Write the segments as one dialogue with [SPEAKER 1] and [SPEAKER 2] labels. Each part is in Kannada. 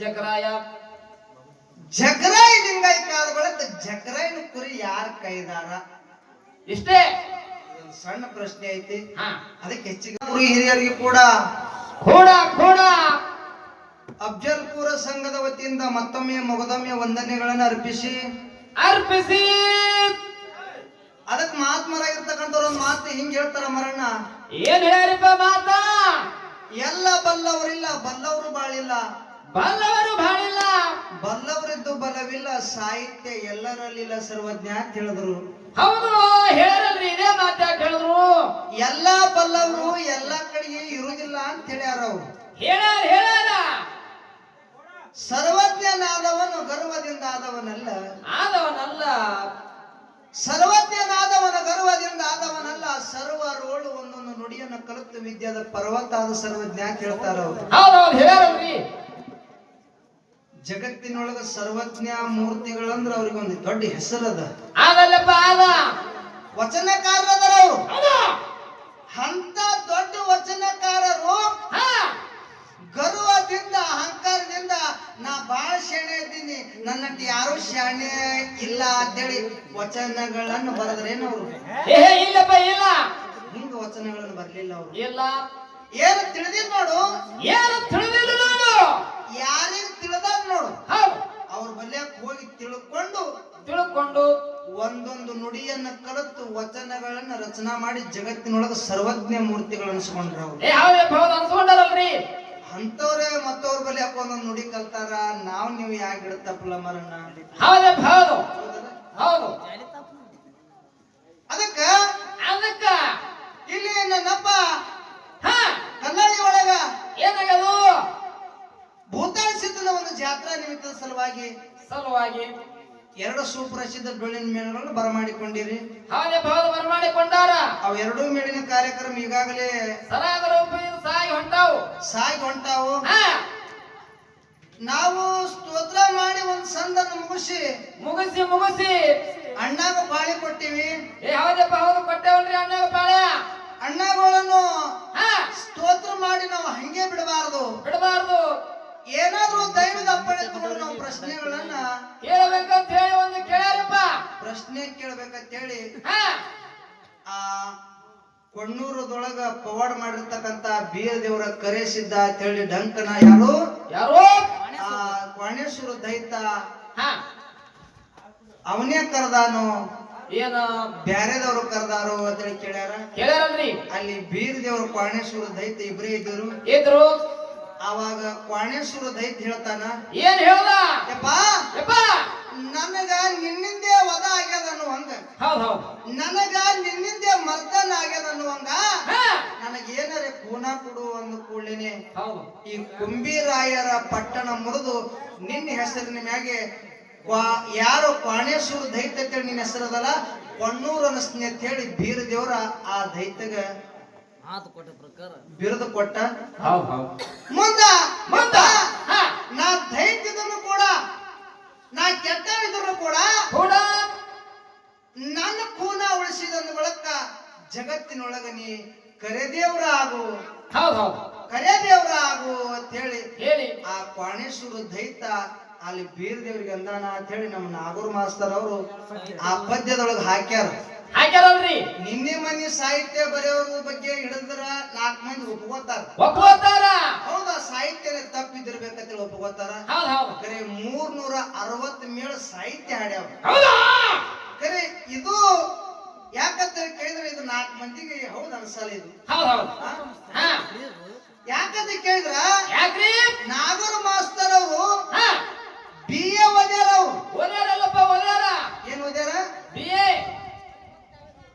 [SPEAKER 1] ಜಗರಾಯ
[SPEAKER 2] ಜಗರಾಯ ಲಿಂಗಾಯಕ ಆದ ಬಳಿಕ ಜಗರಾಯನ ಕುರಿ ಯಾರ ಕೈದಾರ
[SPEAKER 1] ಇಷ್ಟೇ
[SPEAKER 2] ಸಣ್ಣ ಪ್ರಶ್ನೆ ಐತಿ.
[SPEAKER 1] ಹಾ
[SPEAKER 2] ಅದಕ್ಕೆ ಹೆಚ್ಚಿಗೆ ಕುರಿ ಹಿರಿಯರಿಗೆ ಕೂಡ
[SPEAKER 1] ಕೂಡ ಕೂಡ
[SPEAKER 2] ಅಫ್ಜಲ್ಪುರ ಸಂಘದ ವತಿಯಿಂದ ಮತ್ತೊಮ್ಮೆ ಮೊಗದೊಮ್ಮೆ ವಂದನೆಗಳನ್ನು ಅರ್ಪಿಸಿ ಅದಕ್ಕೆ ಮಹಾತ್ಮರಾಗಿರ್ತಕ್ಕಂಥವ್ರು ಒಂದು ಮಾತು ಹಿಂಗ್ ಹೇಳ್ತಾರ ಮರಣ್ಣ.
[SPEAKER 1] ಏನ್ ಹೇಳ್ಯಾರಿಪ್ಪ ಮಾತಾ?
[SPEAKER 2] ಎಲ್ಲ ಬಲ್ಲವರಿಲ್ಲ, ಬಲ್ಲವರು ಬಾಳಿಲ್ಲ,
[SPEAKER 1] ಬಲ್ಲವರು ಬಾಳಿಲ್ಲ,
[SPEAKER 2] ಬಲ್ಲವರಿದ್ದು ಬಲವಿಲ್ಲ, ಸಾಹಿತ್ಯ ಎಲ್ಲರಲ್ಲಿಲ್ಲ ಸರ್ವಜ್ಞ ಅಂತ ಹೇಳಿದ್ರು.
[SPEAKER 1] ಹೌದು ಹೇಳ್ಯಾರಲ್ರಿ, ಇದೇ ಮಾತಾಡ್ ಹೇಳಿದ್ರು.
[SPEAKER 2] ಎಲ್ಲಾ ಬಲ್ಲವರು ಎಲ್ಲಾ ಕಡೆಗೆ ಇರುವುದಿಲ್ಲ ಅಂತ ಹೇಳ್ಯಾರ ಅವ್ರು.
[SPEAKER 1] ಹೇಳ್ಯಾರ
[SPEAKER 2] ಸರ್ವಜ್ಞನಾದವನು ಗರ್ವದಿಂದ ಆದವನಲ್ಲ,
[SPEAKER 1] ಆದವನಲ್ಲ.
[SPEAKER 2] ಸರ್ವಜ್ಞನಾದವನ ಗರ್ವದಿಂದ ಆದವನಲ್ಲ, ಸರ್ವರೋಳು ಒಂದೊಂದು ನುಡಿಯನ್ನು ಕಲಿತು ವಿದ್ಯಾದ ಪರ್ವತ ಆದ ಸರ್ವಜ್ಞ ಅಂತ ಹೇಳ್ತಾರ ಅವ್ರು.
[SPEAKER 1] ಹೌದೌದು ಹೇಳ್ಯಾರಲ್ರಿ.
[SPEAKER 2] ಜಗತ್ತಿನೊಳಗ ಸರ್ವಜ್ಞ ಮೂರ್ತಿಗಳಂದ್ರ ಅವ್ರಿಗೊಂದು ದೊಡ್ಡ ಹೆಸರದ.
[SPEAKER 1] ಅದಲ್ಲಪ್ಪ ಆದ
[SPEAKER 2] ವಚನಕಾರರದಾರ ಅವರು. ಅಂತ ದೊಡ್ಡ ವಚನಕಾರರು ಗರ್ವದಿಂದ ಅಹಂಕಾರದಿಂದ ನಾ ಬಾಳ ಶಾಣೆ ಇದ್ದೀನಿ, ನನ್ನಟ್ಟು ಯಾರು ಶಾಣೆ ಇಲ್ಲ ಅಂತೇಳಿ ವಚನಗಳನ್ನು ಬರೆದ್ರೇನು ಅವರು?
[SPEAKER 1] ಇಲ್ಲಪ್ಪ ಇಲ್ಲ,
[SPEAKER 2] ಹಿಂಗ ವಚನಗಳನ್ನು ಬರ್ಲಿಲ್ಲ ಅವರು.
[SPEAKER 1] ಇಲ್ಲ
[SPEAKER 2] ಏನು ತಿಳಿದಿಲ್ಲ ನೋಡು,
[SPEAKER 1] ಏನು ತಿಳಿದಿಲ್ಲ ನೋಡು,
[SPEAKER 2] ಯಾರಿಗೆ ತಿಳಿದಾಗ ನೋಡು
[SPEAKER 1] ಹೌದು
[SPEAKER 2] ಅವ್ರ ಬಲ್ಯಕ್ಕೆ ಹೋಗಿ
[SPEAKER 1] ತಿಳ್ಕೊಂಡು
[SPEAKER 2] ಒಂದೊಂದು ನುಡಿಯನ್ನ ಕಲಿತು ವಚನಗಳನ್ನ ರಚನಾ ಮಾಡಿ ಜಗತ್ತಿನೊಳಗ ಸರ್ವಜ್ಞ ಮೂರ್ತಿಗಳು ಅನ್ಸ್ಕೊಂಡ್ರ ಅವ್ರು.
[SPEAKER 1] ಹೌದು ಅನ್ಸ್ಕೊಂಡಾರಲ್ರಿ.
[SPEAKER 2] ಅಂತವ್ರೆ ಮತ್ತವ್ರ ಬಲ್ಯಕ್ಕೆ ಒಂದೊಂದು ನುಡಿ ಕಲ್ತಾರ. ನಾವ್ ನೀವು ಯಾಕೆ ಇಡತ್ತಪ್ಪಲ್ಲ ಮರಣ್ಣ?
[SPEAKER 1] ಹೌದಪ್ಪ ಹೌದು ಹೌದು.
[SPEAKER 2] ಅದಕ್ಕ ಇಲ್ಲಿ ನನ್ನಪ್ಪ ಕನ್ನಡಿ ಒಳಗ
[SPEAKER 1] ಏನಾಗದು
[SPEAKER 2] ಭೂತಾಳ ಸಿದ್ಧನ ಒಂದು ಜಾತ್ರಾ ನಿಮಿತ್ತದ ಸಲುವಾಗಿ ಎರಡು ಸುಪ್ರಸಿದ್ಧ ಡೊಳ್ಳಿನ ಮೇಳಗಳನ್ನು ಬರಮಾಡಿಕೊಂಡಿರಿ.
[SPEAKER 1] ಹೌದಪ್ಪ ಹೌದು ಬರಮಾಡಿಕೊಂಡಾರ.
[SPEAKER 2] ಅವು ಎರಡೂ ಮೇಳಿನ ಕಾರ್ಯಕ್ರಮ ಈಗಾಗಲೇ
[SPEAKER 1] ಸರಾಗರ
[SPEAKER 2] ಸಾಗಿ ಹೊಂಟಾವು. ನಾವು ಸ್ತೋತ್ರ ಮಾಡಿ ಒಂದು ಸಂದನ್ನು ಮುಗಿಸಿ ಅಣ್ಣಾಗ ಬಾಳಿ ಕೊಟ್ಟಿವಿ.
[SPEAKER 1] ಹೌದಪ್ಪ ಹೌದು ಕೊಟ್ಟೇವಲ್ರಿ ಅಣ್ಣಾಗ ಬಾಳೆ.
[SPEAKER 2] ಅಣ್ಣಗಳನ್ನು ಸ್ತೋತ್ರ ಮಾಡಿ ನಾವು ಹಂಗೆ ಬಿಡಬಾರದು. ಏನಾದ್ರೂ ದೈವದ ಅಪ್ಪಣೆ ತಗೊಂಡು ನಾವು ಪ್ರಶ್ನೆಗಳನ್ನ
[SPEAKER 1] ಕೇಳಬೇಕಂತ ಹೇಳಿ ಒಂದು ಕೇಳ್ಯಾರಪ್ಪ.
[SPEAKER 2] ಪ್ರಶ್ನೆ ಕೇಳಬೇಕಂತ ಹೇಳಿ ಆ ಕೊಣ್ಣೂರದೊಳಗ ಪವಾಡ ಮಾಡಿರ್ತಕ್ಕಂತ ಬೀರ ದೇವರ ಕರೆಸಿದ್ದ ಅಂತ ಹೇಳಿ ಡಂಕನ ಯಾರು ಆ ಕ್ವಾಣೇಶ್ವರ ದೈತ ಅವನೇ ಕರೆದಾನು
[SPEAKER 1] ಏನ
[SPEAKER 2] ಬ್ಯಾರೆದವ್ರು ಕರೆದಾರು ಅಂತ ಹೇಳಿ
[SPEAKER 1] ಕೇಳ್ಯಾರಲ್ರಿ.
[SPEAKER 2] ಅಲ್ಲಿ ಬೀರ ದೇವರು ಕ್ವಾಣೇಶ್ವರ ದೈತ ಇಬ್ಬರೇ ಇದ್ರು. ಅವಾಗ ಕ್ವಾಣೇಶ್ವರ ದೈತ ಹೇಳ್ತಾನ,
[SPEAKER 1] ಏನ್ ಹೇಳ್ದ?
[SPEAKER 2] ನನಗ ನಿನ್ನಿಂದೇ ವಧ ಆಗ್ಯದ ಅನ್ನುವಂಗ, ನನಗ ನಿನ್ನಿಂದೇ ಮರ್ದನ ಆಗ್ಯದ ಅನ್ನುವಂಗ, ನನಗೇನರೆ ಕೂನ ಕೊಡು ಅಂದ ಕೂಡಲೇನೆ ಈ ಕುಂಬಿರಾಯರ ಪಟ್ಟಣ ಮುರಿದು ನಿನ್ನ ಹೆಸರಿನ ಮ್ಯಾಗೆ ಯಾರು ಕ್ವಾಣೇಶ್ವರ ದೈತ ಅಂತೇಳಿ ನಿನ್ನ ಹೆಸರದಲ್ಲ ಕೊಣ್ಣೂರು ಅನಸ್ನಿ ಅಂತ ಹೇಳಿ ಬೀರ ದೇವರ ಆ ದೈತಗ ಬಿರುದು ಕೊಟ್ಟ. ಮುಂದ ನಾ ದೈತ್ಯದನ್ನು ಕೂಡ ನಾ ಕೆಟ್ಟ ಇದ್ರು ಕೂಡ ನನ್ನ ಕೂನ ಉಳಿಸಿದಂದ ಬಳಕ ಜಗತ್ತಿನೊಳಗ ನೀ ಕರೆದೇವ್ರ ಆಗು ಅಂತ ಹೇಳಿ ಆ ಕ್ವಾಣೇಶ್ವರ ದೈತ ಅಲ್ಲಿ ಬೀರ್ ದೇವ್ರಿಗೆ ಅಂದಾನ ಅಂತ ಹೇಳಿ ನಮ್ಮ ನಾಗೂರ್ ಮಾಸ್ತರ್ ಅವರು ಆ ಪದ್ಯದೊಳಗ ಹಾಕ್ಯಾರಲ್ರಿ. ನಿನ್ನೆ ಮನೆ ಸಾಹಿತ್ಯ ಬರೆಯೋರ ಬಗ್ಗೆ ಹಿಡಿದ್ರ 4 ಮಂದಿ ಒಪ್ಕೋತಾರ. ಹೌದಾ, ಸಾಹಿತ್ಯ ತಪ್ಪಿದಿರ್ಬೇಕಂತ ಹೇಳಿ ಒಪ್ಕೋತಾರ. ಕರೆ 360 ಮೇಳ ಸಾಹಿತ್ಯ ಹಾಡ್ಯಾವ. ಕರೆ ಇದು ಯಾಕಂತ ಕೇಳಿದ್ರೆ ಇದು 4 ಮಂದಿಗೆ ಹೌದು ಅನ್ಸಲ್ಲ. ಇದು ಯಾಕಂತ ಕೇಳಿದ್ರ ನಾಗೂರ್ ಮಾಸ್ತರ್ ಅವರು BA ಓದ್ಯಾರ. ಏನ್ ಓದ್ಯಾರ?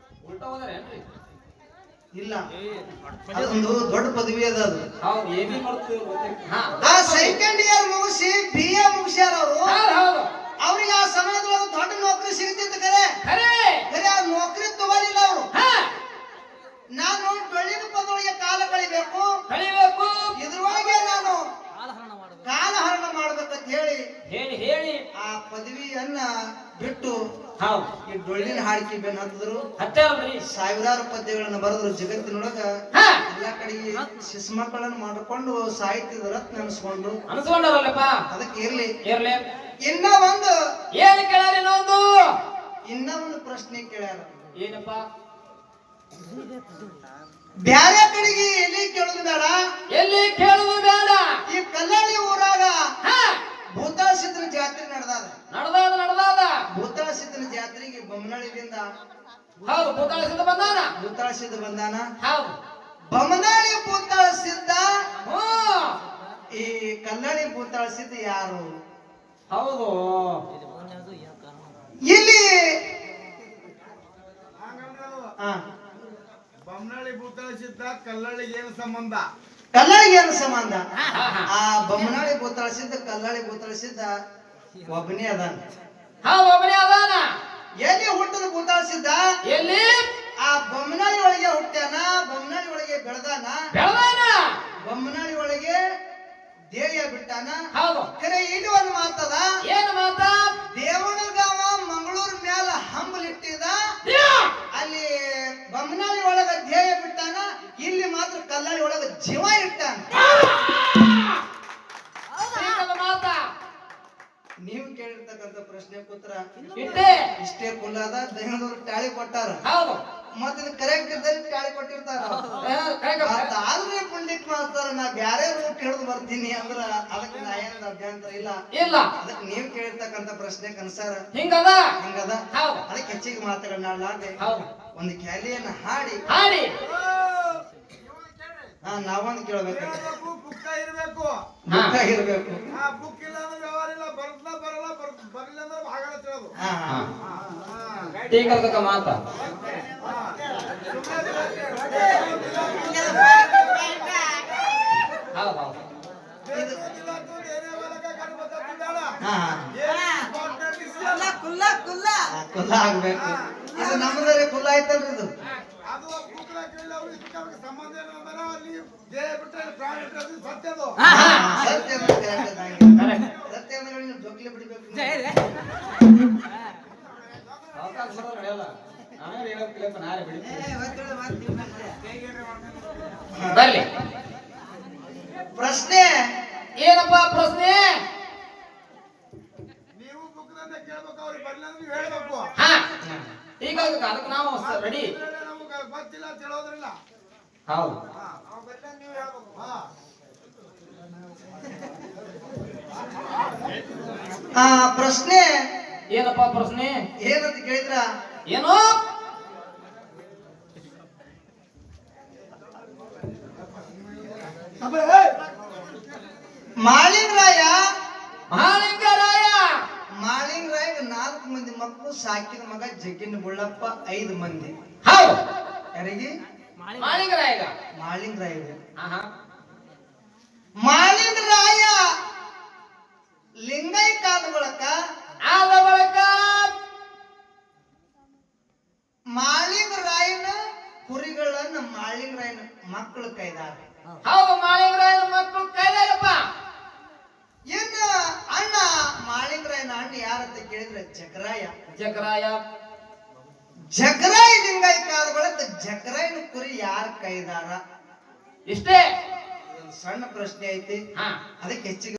[SPEAKER 2] ಇಲ್ಲ, ಅದೊಂದು ದೊಡ್ಡ ಪದವಿ ಅದ. ಅದು ಆ ಸೆಕೆಂಡ್ ಇಯರ್ ಮುಗಿಸಿ BA ಮುಗಿಸ್ಯಾರ ಅವರು. ಅವ್ರಿಗೆ ಆ ಸಮಯದೊಳಗೆ ದೊಡ್ಡ ನೌಕರಿ ಸಿಗ್ತಿತ್ತು. ಕರೆ ಆ ನೌಕರಿ ತಗೋಲಿಲ್ಲ ಅವರು. ನಾನು ಬೆಳ್ಳಿನ ಪದೊಳಗೆ ಕಾಲ ಕಳಿಬೇಕು, ಇದ್ರೊಳಗೆ ನಾನು ಕಾಲಹರಣ ಮಾಡ್ಬೇಕಂತ ಹೇಳಿ ಆ ಪದವಿಯನ್ನ ಬಿಟ್ಟು ಈ ಡೊಳ್ಳಿನ ಹಾಡಿಕೆ ಬೆನ್ ಹತ್ತಿದ್ರು
[SPEAKER 1] ಹತ್ತಾರಲ್ರಿ
[SPEAKER 2] ಸಾವಿರಾರು ಪದ್ಯಗಳನ್ನ ಬರೆದ್ರು ಜಗತ್ತಿನೊಳಗ
[SPEAKER 1] ಹಾ
[SPEAKER 2] ಎಲ್ಲಾ ಕಡೆಗೆ ಶಿಶು ಮಕ್ಕಳನ್ನ ಮಾಡಿಕೊಂಡು ಸಾಹಿತ್ಯದ ರತ್ನ ಅನಿಸ್ಕೊಂಡ್ರು
[SPEAKER 1] ಅನ್ಸ್ಕೊಂಡಾರಲ್ಲಪ್ಪ
[SPEAKER 2] ಅದಕ್ಕೆ ಇರ್ಲಿ
[SPEAKER 1] ಇರ್ಲಿ
[SPEAKER 2] ಇನ್ನ ಒಂದು
[SPEAKER 1] ಏನ್ ಕೇಳ್ಯಾರ
[SPEAKER 2] ಇನ್ನ ಒಂದು ಪ್ರಶ್ನೆ ಕೇಳ್ಯಾರ
[SPEAKER 1] ಏನಪ್ಪ
[SPEAKER 2] ಬ್ಯಾರೆ ಕಡೆಗೆ ಎಲ್ಲಿ ಕೇಳುದು ಬೇಡ
[SPEAKER 1] ಎಲ್ಲಿ ಕೇಳುದು ಬೇಡ
[SPEAKER 2] ಈ ಕಲ್ಲಳ್ಳಿ ಊರಾಗ
[SPEAKER 1] ಹಾ
[SPEAKER 2] ಭೂತಾಳ ಸಿದ್ಧನ ಜಾತ್ರೆ ನಡೆದಾದ
[SPEAKER 1] ನಡ್ದಾದ
[SPEAKER 2] ಭೂತಾಳ ಸಿದ್ಧನ ಜಾತ್ರೆಗೆ ಬೊಮ್ಮನಳ್ಳಿಯಿಂದ
[SPEAKER 1] ಹೌದು ಭೂತಾಳ ಸಿದ್ಧ ಬಂದಾನ
[SPEAKER 2] ಭೂತಾಳ ಸಿದ್ಧ ಬಂದಾನ
[SPEAKER 1] ಹೌದು
[SPEAKER 2] ಬೊಮ್ಮನಳ್ಳಿ ಭೂತಾಳ ಸಿದ್ಧ
[SPEAKER 1] ಹ್ಮ್
[SPEAKER 2] ಈ ಕಲ್ಲಳ್ಳಿ ಭೂತಾಳ ಸಿದ್ಧ ಯಾರು
[SPEAKER 1] ಹೌದು
[SPEAKER 2] ಇಲ್ಲಿ ಹಾ
[SPEAKER 3] ಬೊಮ್ಮನಳ್ಳಿ ಭೂತಾಳ ಸಿದ್ಧ ಕಲ್ಲಳ್ಳಿಗೆ ಏನು ಸಂಬಂಧ
[SPEAKER 2] ಕಲ್ಲಳಿಗೆ ಏನು ಸಂಬಂಧ ಆ ಬೊಮ್ಮನಳ್ಳಿ ಭೂತಾಳ ಸಿದ್ಧ ಕಲ್ಲಳ್ಳಿ ಭೂತಾಳ ಸಿದ್ಧ ಒಬ್ಬನೇ ಅದಾನ
[SPEAKER 1] ಹೌದು ಒಬ್ಬನೇ ಅದಾನ
[SPEAKER 2] ಎಲ್ಲಿ ಹುಟ್ಟದ ಭೂತಾಳ ಸಿದ್ಧ
[SPEAKER 1] ಎಲ್ಲಿ
[SPEAKER 2] ಆ ಬೊಮ್ಮನಳ್ಳಿ ಒಳಗೆ ಹುಟ್ಟ್ಯಾನ ಬೊಮ್ಮನಳ್ಳಿ ಒಳಗೆ ಬೆಳೆದಾನ
[SPEAKER 1] ಬೆಳದಾನ
[SPEAKER 2] ಬೊಮ್ಮನಳ್ಳಿ ಒಳಗೆ ದೇವಿಯ ಬಿಟ್ಟಾನ
[SPEAKER 1] ಹೌದು
[SPEAKER 2] ಖರೆ ಇಲ್ಲಿ ಒಂದು ಮಾತದ
[SPEAKER 1] ಏನು ಮಾತ
[SPEAKER 2] ದೇವನಗಾವ ಮಂಗಳೂರು ಮ್ಯಾಲ ಹಂಬಲಿಟ್ಟಿದ ಅಲ್ಲಿ ಬೊಮ್ಮನಳ್ಳಿ ಒಳಗ ಧ್ಯೇಯ ಬಿಟ್ಟಾನ ಇಲ್ಲಿ ಮಾತ್ರ ಕಲ್ಲಳ್ಳಿ ಒಳಗ ಜೀವ ಇಟ್ಟಾನ
[SPEAKER 1] ಮಾತ
[SPEAKER 2] ನೀವು ಕೇಳಿರ್ತಕ್ಕಂಥ ಪ್ರಶ್ನೆ ಪುತ್ರ
[SPEAKER 1] ಇಟ್ಟೆ
[SPEAKER 2] ಇಷ್ಟೇ ಕುಲ್ಲಾದ ದೈನದವ್ರು ಟಾಳಿ ಕೊಟ್ಟಾರ
[SPEAKER 1] ಹೌದು
[SPEAKER 2] ಮತ್ತೆ ಇದು ಕರೆಕ್ಟ್ ಇದ್ದಲ್ಲಿ ಟಾಳಿ ಕೊಟ್ಟಿರ್ತಾರ ಆದ್ರೆ ಪಂಡಿತ್ ಮಾಸ್ತರ ನಾ ಬ್ಯಾರೆ ರೂಟ್ ಹಿಡಿದು ಬರ್ತೀನಿ ಅಂದ್ರ ಅದಕ್ಕೆ ನಾ ಏನ್ ಅಭ್ಯಂತರ ಇಲ್ಲ
[SPEAKER 1] ಇಲ್ಲ
[SPEAKER 2] ಅದಕ್ಕೆ ನೀವು ಕೇಳಿರ್ತಕ್ಕಂಥ ಪ್ರಶ್ನೆ ಕನ್ಸಾರ
[SPEAKER 1] ಹಿಂಗದ
[SPEAKER 2] ಹಂಗದ
[SPEAKER 1] ಹೌದು
[SPEAKER 2] ಅದಕ್ಕೆ ಹೆಚ್ಚಿಗೆ ಮಾತುಗಳನ್ನ ಆಡ್ಲಾರ್ದೆ
[SPEAKER 1] ಹೌದು
[SPEAKER 2] ಒಂದು ಕ್ಯಾಲಿಯನ್ನ ಹಾಡಿ
[SPEAKER 1] ಹಾಡಿ
[SPEAKER 2] ನಾವೊಂದು ಕೇಳ್ಬೇಕು
[SPEAKER 3] ಹೇಳ್ಬೇಕು, ಬುಕ್ಕ ಇರ್ಬೇಕು
[SPEAKER 2] ದುಃಖ ಇರ್ಬೇಕು
[SPEAKER 3] ಆ ಬುಕ್ ಇಲ್ಲ ಅಂದ್ರೆ ವ್ಯವಹಾರ ಇಲ್ಲ ಬರಲ್ಲ ಬರಲಿಲ್ಲ ಅಂದ್ರೆ ಭಾಗ ತಿಳೋದು
[SPEAKER 2] ಹಾ ಹಾ
[SPEAKER 1] ಟೀಕಲ್ಕ ಮಾತ ಹೌದು ಹೌದು
[SPEAKER 2] ಹಾ ಕುಲ್ಲ ಆಗ್ಬೇಕು ಇದು ನಮ್ಮದರೆ ಕುಲ್ಲ ಆಯ್ತಲ್ರಿ ಇದು
[SPEAKER 3] ಅದು ಬುಕ್ ಕೇಳಿಲ್ಲ ಅವ್ರು ಇದಕ್ಕೆ ಸಂಬಂಧ ಏನಂದ್ರೆ ಅಲ್ಲಿ ದೇಹ ಬಿಟ್ಟರೆ ಪ್ರಾಣ ಇಟ್ಟರೆ ಸತ್ಯದು
[SPEAKER 2] ಸತ್ಯ ಸತ್ಯ ಅಂದ್ರೆ ನೀವು ಜೋಕ್ಲಿ ಬಿಡಬೇಕು
[SPEAKER 1] ಬರ್ಲಿ
[SPEAKER 2] ಪ್ರಶ್ನೆ
[SPEAKER 1] ಏನಪ್ಪ ಪ್ರಶ್ನೆ
[SPEAKER 3] ನೀವು ಬುಕ್ದಿಂದ ಕೇಳ್ಬೇಕು ಅವ್ರಿಗೆ ಬರಲಿಲ್ಲ ಅಂದ್ರೆ ನೀವು ಹೇಳ್ಬೇಕು
[SPEAKER 1] ಹಾ ಈಗ ಅದಕ್ಕೆ ನಾವು ರೆಡಿ
[SPEAKER 3] ನಮಗೆ ಗೊತ್ತಿಲ್ಲ ತಿಳೋದ್ರಿಲ್ಲ
[SPEAKER 1] ಹೌದು
[SPEAKER 3] ನಾವು ಬರಲಿಲ್ಲ ನೀವು ಹೇಳ್ಬೇಕು
[SPEAKER 2] ಪ್ರಶ್ನೆ
[SPEAKER 1] ಏನಪ್ಪ ಪ್ರಶ್ನೆ
[SPEAKER 2] ಏನಂತ ಕೇಳಿದ್ರ
[SPEAKER 1] ಏನು
[SPEAKER 2] ಮಾಳಿಂಗರಾಯ
[SPEAKER 1] ಮಹಾಲಿಂಗರಾಯ
[SPEAKER 2] ಮಾಳಿಂಗರಾಯ 4 ಮಂದಿ ಮಕ್ಕಳು ಸಾಕಿದ ಮಗ ಜಗ್ಗಿನ ಬುಳ್ಳಪ್ಪ 5 ಮಂದಿ
[SPEAKER 1] ಹೌದು
[SPEAKER 2] ಯಾರಿಗೆ
[SPEAKER 1] ಮಾಲಿಂಗರಾಯ
[SPEAKER 2] ಮಾಳಿಂಗರಾಯ
[SPEAKER 1] ಆಹಾ
[SPEAKER 2] ಮಾಳಿಂಗರಾಯ ಲಿಂಗೈಕ ಆದ ಬಳಕ ಮಾಳಿಂಗರಾಯನ ಕುರಿಗಳನ್ನ ಮಾಳಿಂಗರಾಯನ ಮಕ್ಕಳು ಕೈದಾರ
[SPEAKER 1] ಹೌದು ಮಾಲಿಂಗರಾಯನ ಮಕ್ಕಳು ಕೈದಾರಪ್ಪ
[SPEAKER 2] ಇನ್ನ ಅಣ್ಣ ಮಾಳಿಂಗರಾಯನ ಅಣ್ಣ ಯಾರಂತ ಕೇಳಿದ್ರೆ ಜಕರಾಯ ಜಕರಾಯ ಲಿಂಗೈಕ ಆದ ಬಳಕ ಜಕರಾಯನ ಕುರಿ ಯಾರ ಕೈದಾರ
[SPEAKER 1] ಇಷ್ಟೇ
[SPEAKER 2] ಸಣ್ಣ ಪ್ರಶ್ನೆ ಐತಿ
[SPEAKER 1] ಹಾ
[SPEAKER 2] ಅದಕ್ಕೆ ಹೆಚ್ಚಿಗೆ